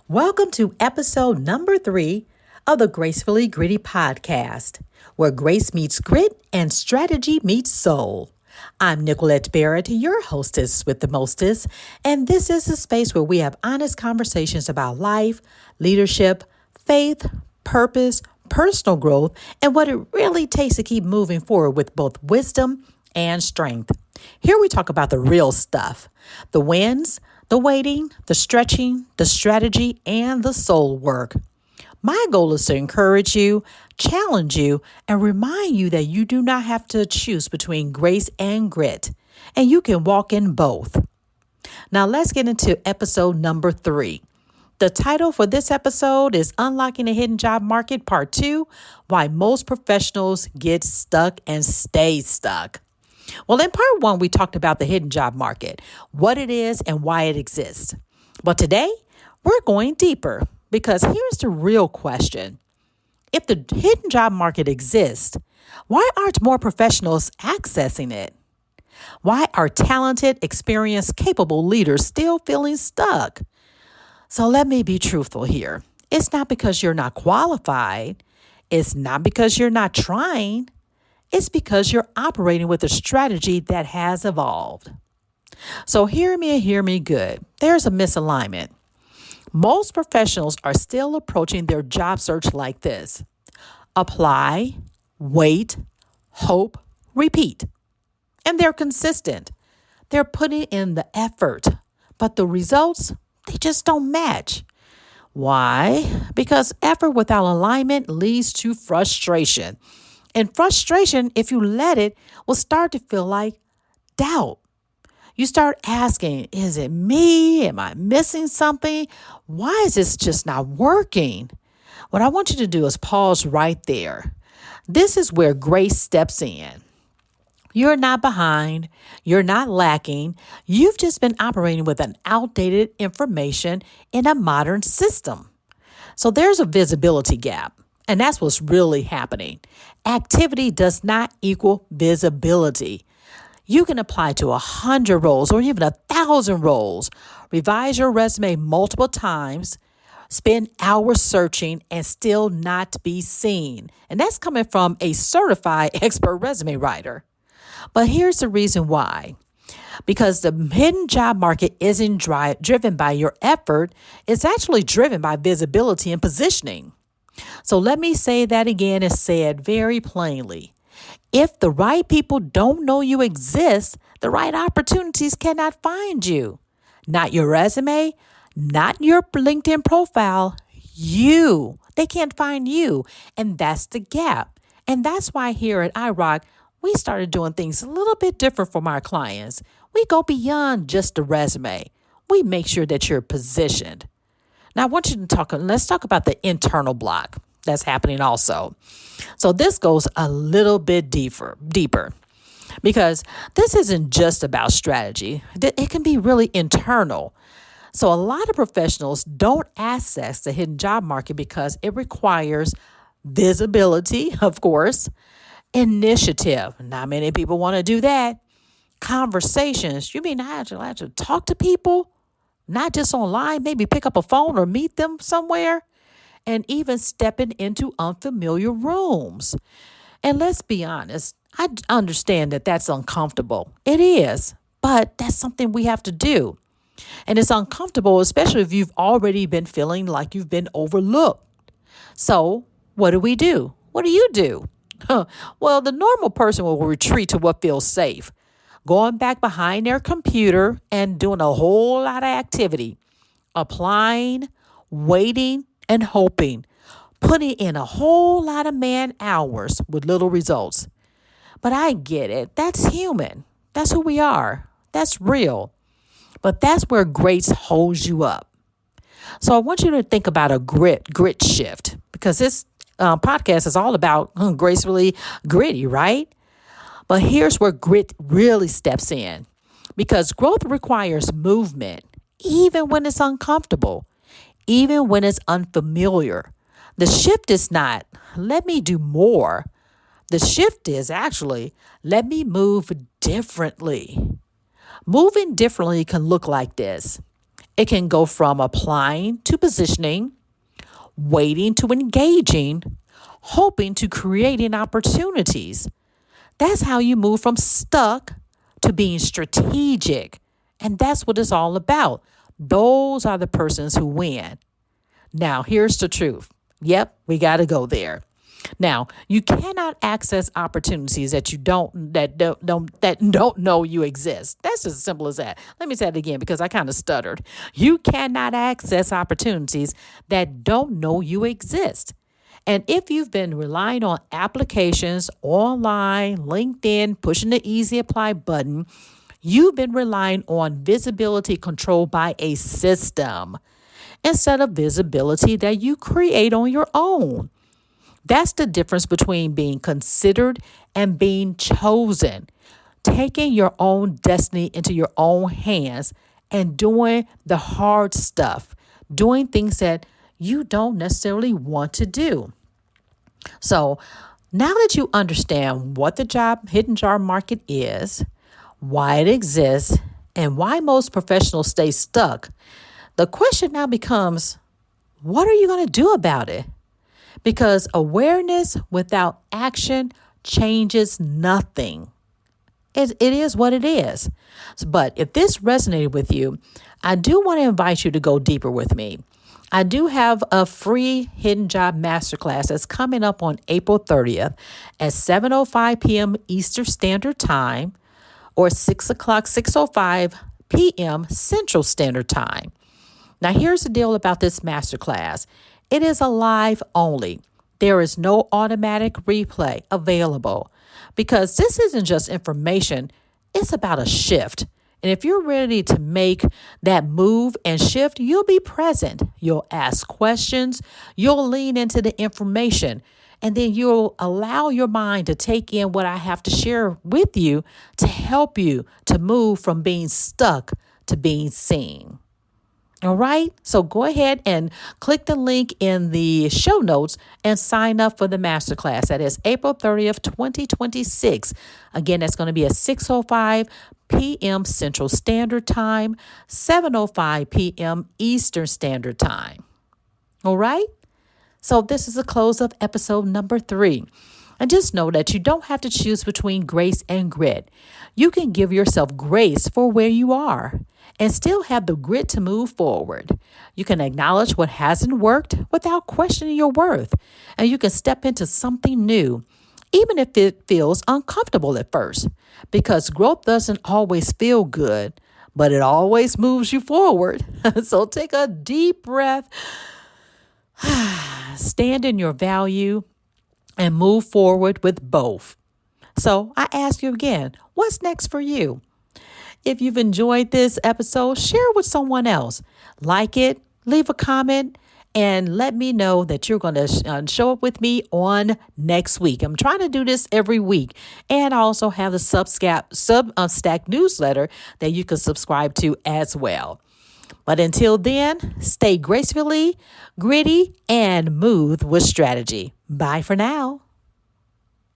Welcome to episode number 3 of the Gracefully Gritty Podcast, where grace meets grit and strategy meets soul. I'm Nickquolette Barrett, your hostess with the mostest, and this is a space where we have honest conversations about life, leadership, faith, purpose, personal growth, and what it really takes to keep moving forward with both wisdom and strength. Here we talk about the real stuff, the wins, the waiting, the stretching, the strategy, and the soul work. My goal is to encourage you, challenge you, and remind you that you do not have to choose between grace and grit, and you can walk in both. Now let's get into episode number 3. The title for this episode is Unlocking the Hidden Job Market Part 2, Why Most Professionals Get Stuck and Stay Stuck. Well, in part 1, we talked about the hidden job market, what it is and why it exists. But today, we're going deeper because here's the real question. If the hidden job market exists, why aren't more professionals accessing it? Why are talented, experienced, capable leaders still feeling stuck? So let me be truthful here. It's not because you're not qualified. It's not because you're not trying. It's because you're operating with a strategy that has evolved. So hear me and hear me good. There's a misalignment. Most professionals are still approaching their job search like this. Apply, wait, hope, repeat. And they're consistent. They're putting in the effort, but the results, they just don't match. Why? Because effort without alignment leads to frustration. And frustration, if you let it, will start to feel like doubt. You start asking, is it me? Am I missing something? Why is this just not working? What I want you to do is pause right there. This is where grace steps in. You're not behind. You're not lacking. You've just been operating with an outdated information in a modern system. So there's a visibility gap. And that's what's really happening. Activity does not equal visibility. You can apply to 100 roles or even 1,000 roles. Revise your resume multiple times, spend hours searching, and still not be seen. And that's coming from a certified expert resume writer. But here's the reason why. Because the hidden job market isn't driven by your effort. It's actually driven by visibility and positioning. So let me say that again and say it very plainly. If the right people don't know you exist, the right opportunities cannot find you. Not your resume, not your LinkedIn profile, you. They can't find you. And that's the gap. And that's why here at iRock, we started doing things a little bit different from our clients. We go beyond just the resume. We make sure that you're positioned. Now, I want you to let's talk about the internal block that's happening also. So this goes a little bit deeper, because this isn't just about strategy. It can be really internal. So a lot of professionals don't access the hidden job market because it requires visibility, of course, initiative. Not many people want to do that. Conversations. You mean I have to talk to people? Not just online, maybe pick up a phone or meet them somewhere, and even stepping into unfamiliar rooms. And let's be honest, I understand that that's uncomfortable. It is, but that's something we have to do. And it's uncomfortable, especially if you've already been feeling like you've been overlooked. So what do we do? What do you do? Well, the normal person will retreat to what feels safe. Going back behind their computer and doing a whole lot of activity, applying, waiting, and hoping, putting in a whole lot of man hours with little results. But I get it. That's human. That's who we are. That's real. But that's where grace holds you up. So I want you to think about a grit shift, because this podcast is all about gracefully gritty, right? But here's where grit really steps in, because growth requires movement, even when it's uncomfortable, even when it's unfamiliar. The shift is not, let me do more. The shift is actually, let me move differently. Moving differently can look like this. It can go from applying to positioning, waiting to engaging, hoping to creating opportunities. That's how you move from stuck to being strategic. And that's what it's all about. Those are the persons who win. Now, here's the truth. Yep, we got to go there. Now, you cannot access opportunities that you don't know you exist. That's as simple as that. Let me say it again because I kind of stuttered. You cannot access opportunities that don't know you exist. And if you've been relying on applications online, LinkedIn, pushing the easy apply button, you've been relying on visibility controlled by a system instead of visibility that you create on your own. That's the difference between being considered and being chosen. Taking your own destiny into your own hands and doing the hard stuff, doing things that you don't necessarily want to do. So now that you understand what the hidden job market is, why it exists, and why most professionals stay stuck, the question now becomes, what are you going to do about it? Because awareness without action changes nothing. It is what it is. But if this resonated with you, I do want to invite you to go deeper with me. I do have a free hidden job masterclass that's coming up on April 30th at 7:05 p.m. Eastern Standard Time or 6:05 p.m. Central Standard Time. Now, here's the deal about this masterclass. It is a live only. There is no automatic replay available because this isn't just information. It's about a shift. And if you're ready to make that move and shift, you'll be present. You'll ask questions. You'll lean into the information. And then you'll allow your mind to take in what I have to share with you to help you to move from being stuck to being seen. All right. So go ahead and click the link in the show notes and sign up for the masterclass. That is April 30th, 2026. Again, that's going to be at 6:05 p.m. Central Standard Time, 7:05 p.m. Eastern Standard Time. All right. So this is the close of episode number 3. And just know that you don't have to choose between grace and grit. You can give yourself grace for where you are and still have the grit to move forward. You can acknowledge what hasn't worked without questioning your worth. And you can step into something new, even if it feels uncomfortable at first, because growth doesn't always feel good, but it always moves you forward. So take a deep breath, stand in your value, and move forward with both. So I ask you again, what's next for you? If you've enjoyed this episode, share it with someone else. Like it, leave a comment, and let me know that you're going to show up with me on next week. I'm trying to do this every week. And I also have the Substack newsletter that you can subscribe to as well. But until then, stay gracefully, gritty, and move with strategy. Bye for now.